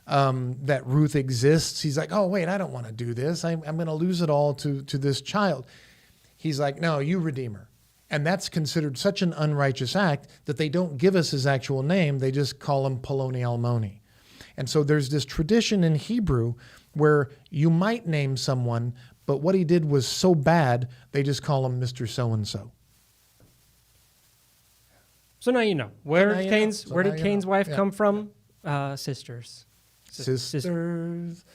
that Ruth exists, he's like, oh wait, I don't want to do this. I'm going to lose it all to this child. He's like, no, you redeem her. And that's considered such an unrighteous act that they don't give us his actual name. They just call him Poloni Almoni. And so there's this tradition in Hebrew where you might name someone, but what he did was so bad, they just call him Mr. So-and-so. So now you know. Where did Cain's wife come from? Sisters. Sisters.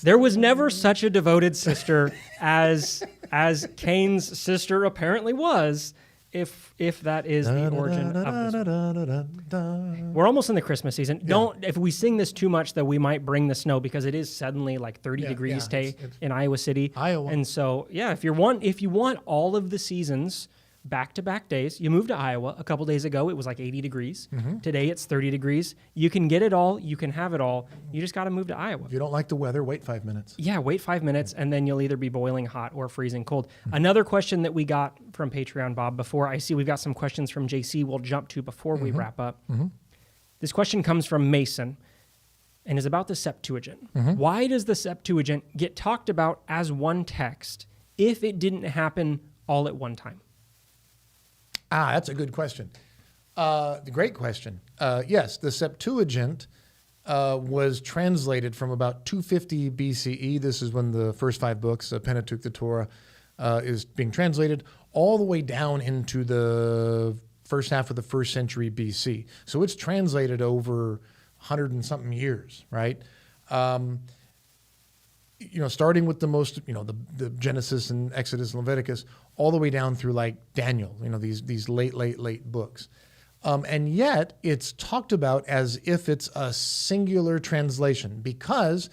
There was never such a devoted sister as Cain's sister apparently was, if that is the origin of this. We're almost in the Christmas season. Yeah. If we sing this too much, though, we might bring the snow because it is suddenly like 30 degrees in Iowa City. Iowa. And so, if you want all of the seasons back-to-back days. You moved to Iowa a couple days ago. It was like 80 degrees. Mm-hmm. Today it's 30 degrees. You can get it all. You can have it all. You just got to move to Iowa. If you don't like the weather, wait 5 minutes. Yeah, wait 5 minutes, and then you'll either be boiling hot or freezing cold. Mm-hmm. Another question that we got from Patreon, Bob, before I see we've got some questions from JC we'll jump to before we wrap up. Mm-hmm. This question comes from Mason and is about the Septuagint. Mm-hmm. Why does the Septuagint get talked about as one text if it didn't happen all at one time? That's a good question. Great question. Yes, the Septuagint was translated from about 250 BCE. This is when the first 5 books, the Pentateuch, the Torah, is being translated, all the way down into the first half of the 1st century BC. So it's translated over 100 and something years, right? Starting with the most, the Genesis and Exodus and Leviticus, all the way down through like Daniel, these late books. And yet it's talked about as if it's a singular translation because,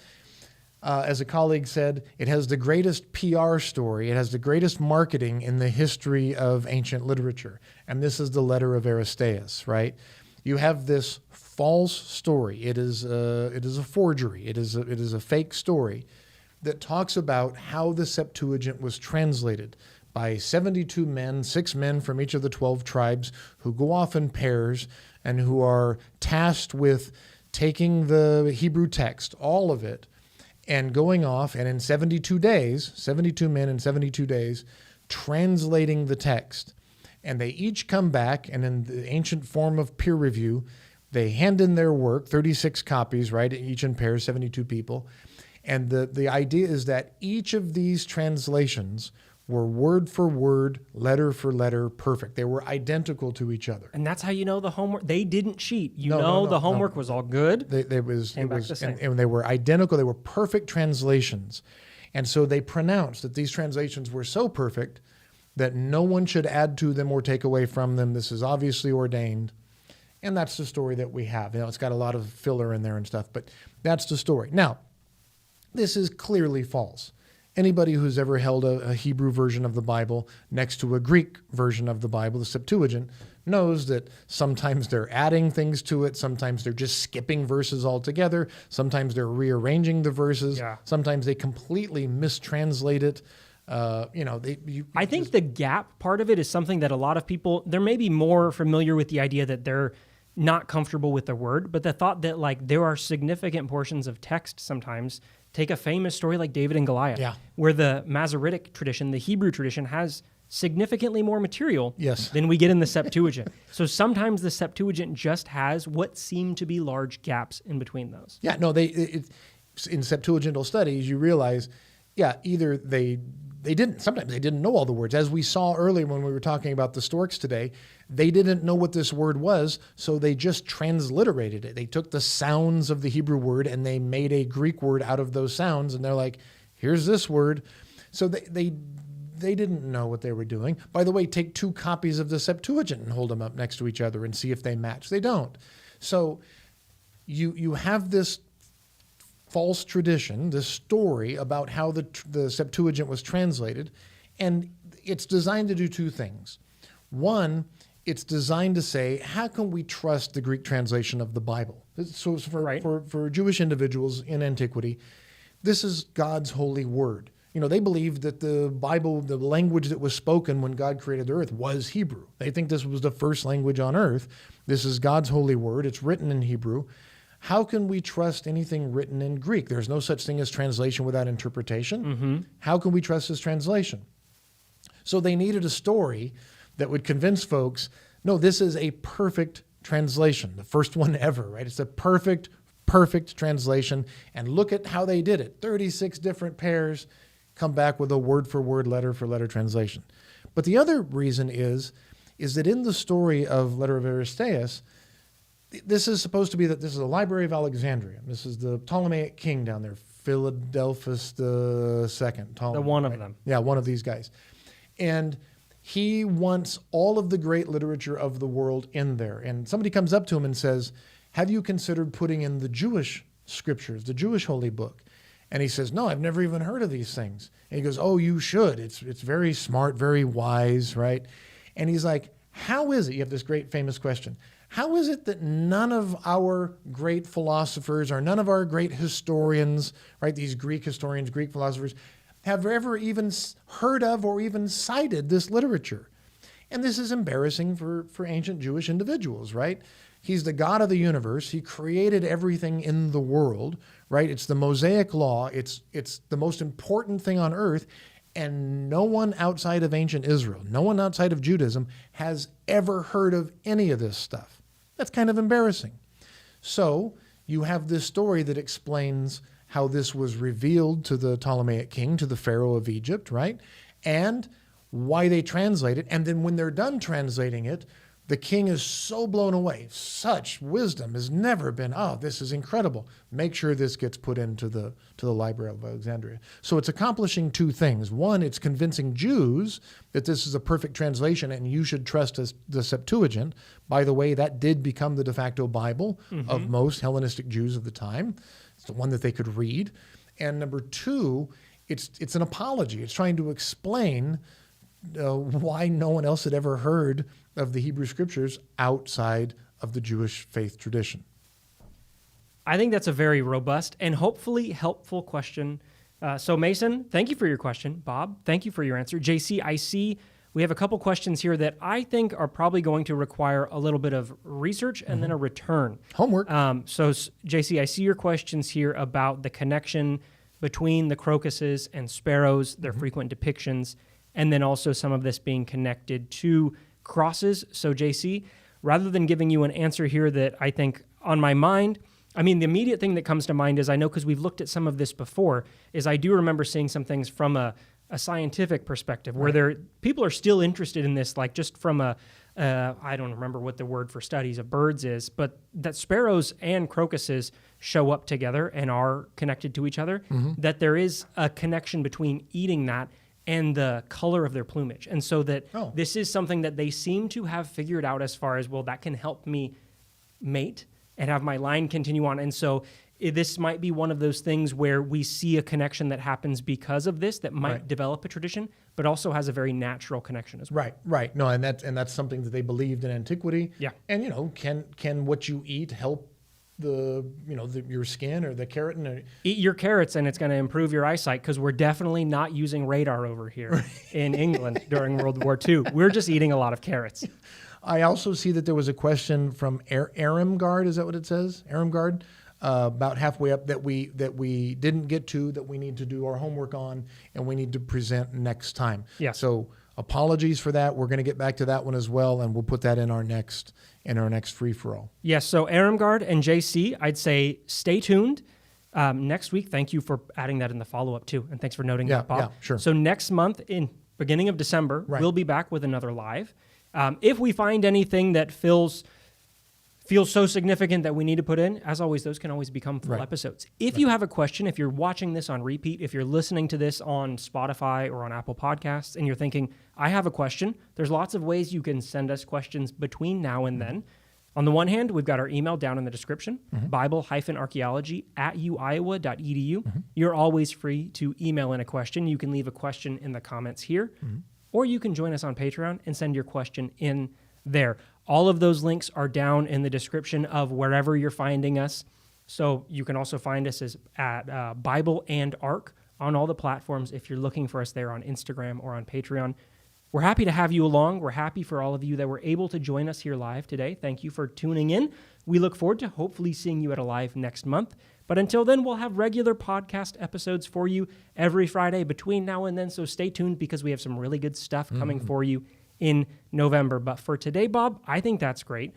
as a colleague said, it has the greatest PR story. It has the greatest marketing in the history of ancient literature. And this is the letter of Aristeas, right? You have this false story. It is a forgery. It is a fake story that talks about how the Septuagint was translated by 72 men, 6 men from each of the 12 tribes who go off in pairs and who are tasked with taking the Hebrew text, all of it, and going off and in 72 days, 72 men in 72 days, translating the text. And they each come back, and in the ancient form of peer review, they hand in their work, 36 copies, right, each in pairs, 72 people. And the idea is that each of these translations were word for word, letter for letter, perfect. They were identical to each other. And that's how you know the homework. They didn't cheat. The homework was all good. And they were identical. They were perfect translations. And so they pronounced that these translations were so perfect that no one should add to them or take away from them. This is obviously ordained. And that's the story that we have. It's got a lot of filler in there and stuff, but that's the story. Now, this is clearly false. Anybody who's ever held a Hebrew version of the Bible next to a Greek version of the Bible, the Septuagint, knows that sometimes they're adding things to it, sometimes they're just skipping verses altogether, sometimes they're rearranging the verses, sometimes they completely mistranslate it. I think the gap part of it is something that a lot of people, they're maybe more familiar with the idea that they're not comfortable with the word, but the thought that like there are significant portions of text sometimes. Take a famous story like David and Goliath, where the Masoretic tradition, the Hebrew tradition, has significantly more material than we get in the Septuagint. So sometimes the Septuagint just has what seem to be large gaps in between those. Yeah, no, in Septuagintal studies, you realize, either they didn't, sometimes they didn't know all the words. As we saw earlier when we were talking about the storks today, they didn't know what this word was, so they just transliterated it. They took the sounds of the Hebrew word and they made a Greek word out of those sounds, and they're like, here's this word. So they didn't know what they were doing. By the way, take 2 copies of the Septuagint and hold them up next to each other and see if they match. They don't. So you have this false tradition, this story about how the Septuagint was translated, and it's designed to do 2 things. One it's designed to say, how can we trust the Greek translation of the Bible? So for Jewish individuals in antiquity, this is God's holy word. They believed that the Bible, the language that was spoken when God created the earth, was Hebrew. They think this was the first language on earth. This is God's holy word. It's written in Hebrew. How can we trust anything written in Greek? There's no such thing as translation without interpretation. Mm-hmm. How can we trust this translation? So they needed a story that would convince folks, no, this is a perfect translation, the first one ever, right? It's a perfect translation. And look at how they did it. 36 different pairs come back with a word-for-word, letter-for-letter translation. But the other reason is that in the story of Letter of Aristeas, this is supposed to be that this is the Library of Alexandria. This is the Ptolemaic king down there, Philadelphus II. Ptolemy, one of them. Yeah, one of these guys. And he wants all of the great literature of the world in there. And somebody comes up to him and says, have you considered putting in the Jewish scriptures, the Jewish holy book? And he says, no, I've never even heard of these things. And he goes, oh, you should. It's very smart, very wise, right? And he's like, how is it? You have this great famous question. How is it that none of our great philosophers or none of our great historians, right, these Greek historians, Greek philosophers, have ever even heard of or even cited this literature? And this is embarrassing for ancient Jewish individuals, right? He's the God of the universe. He created everything in the world, right? It's the Mosaic law. It's the most important thing on earth. And no one outside of ancient Israel, no one outside of Judaism has ever heard of any of this stuff. That's kind of embarrassing. So you have this story that explains how this was revealed to the Ptolemaic king, to the Pharaoh of Egypt, right? And why they translate it. And then when they're done translating it, the king is so blown away. Such wisdom has never been, this is incredible. Make sure this gets put into the Library of Alexandria. So it's accomplishing two things. One, it's convincing Jews that this is a perfect translation and you should trust the Septuagint. By the way, that did become the de facto Bible of most Hellenistic Jews of the time. It's the one that they could read. And number two, it's an apology. It's trying to explain why no one else had ever heard of the Hebrew Scriptures outside of the Jewish faith tradition. I think that's a very robust and hopefully helpful question. So Mason, thank you for your question. Bob, thank you for your answer. JC, I see we have a couple questions here that I think are probably going to require a little bit of research and then a return. Homework. So JC, I see your questions here about the connection between the crocuses and sparrows, their frequent depictions, and then also some of this being connected to crosses. So JC, rather than giving you an answer here that I think on my mind, I mean, the immediate thing that comes to mind is, I know because we've looked at some of this before, is I do remember seeing some things from a scientific perspective where people are still interested in this, like just from I don't remember what the word for studies of birds is, but that sparrows and crocuses show up together and are connected to each other, that there is a connection between eating that and the color of their plumage. And so that this is something that they seem to have figured out as far as, well, that can help me mate and have my line continue on. And so this might be one of those things where we see a connection that happens because of this that might develop a tradition, but also has a very natural connection as well. Right. No, and that's something that they believed in antiquity. Yeah. And can what you eat help your skin or the keratin? Eat your carrots and it's going to improve your eyesight, because we're definitely not using radar over here in England during World War II. We're just eating a lot of carrots. I also see that there was a question from Aramgard. Is that what it says? Aramgard, about halfway up, that we didn't get to, that we need to do our homework on, and we need to present next time. Yeah. So apologies for that. We're going to get back to that one as well, and we'll put that in our next free-for-all. Yes, so Aramgard and JC, I'd say stay tuned. Next week, thank you for adding that in the follow-up too, and thanks for noting that, Bob. Yeah, sure. So next month, in beginning of December, we'll be back with another live. If we find anything that feels so significant that we need to put in, as always, those can always become full episodes. If you have a question, if you're watching this on repeat, if you're listening to this on Spotify or on Apple Podcasts, and you're thinking, I have a question, there's lots of ways you can send us questions between now and then. On the one hand, we've got our email down in the description, Bible-Archaeology@uiowa.edu. You're always free to email in a question. You can leave a question in the comments here, or you can join us on Patreon and send your question in there. All of those links are down in the description of wherever you're finding us. So you can also find us at Bible and Arc on all the platforms if you're looking for us there on Instagram or on Patreon. We're happy to have you along. We're happy for all of you that were able to join us here live today. Thank you for tuning in. We look forward to hopefully seeing you at Alive next month. But until then, we'll have regular podcast episodes for you every Friday between now and then. So stay tuned because we have some really good stuff coming for you in November. But for today, Bob, I think that's great.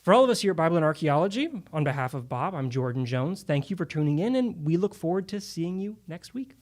For all of us here at Bible and Archaeology, on behalf of Bob, I'm Jordan Jones. Thank you for tuning in, and we look forward to seeing you next week.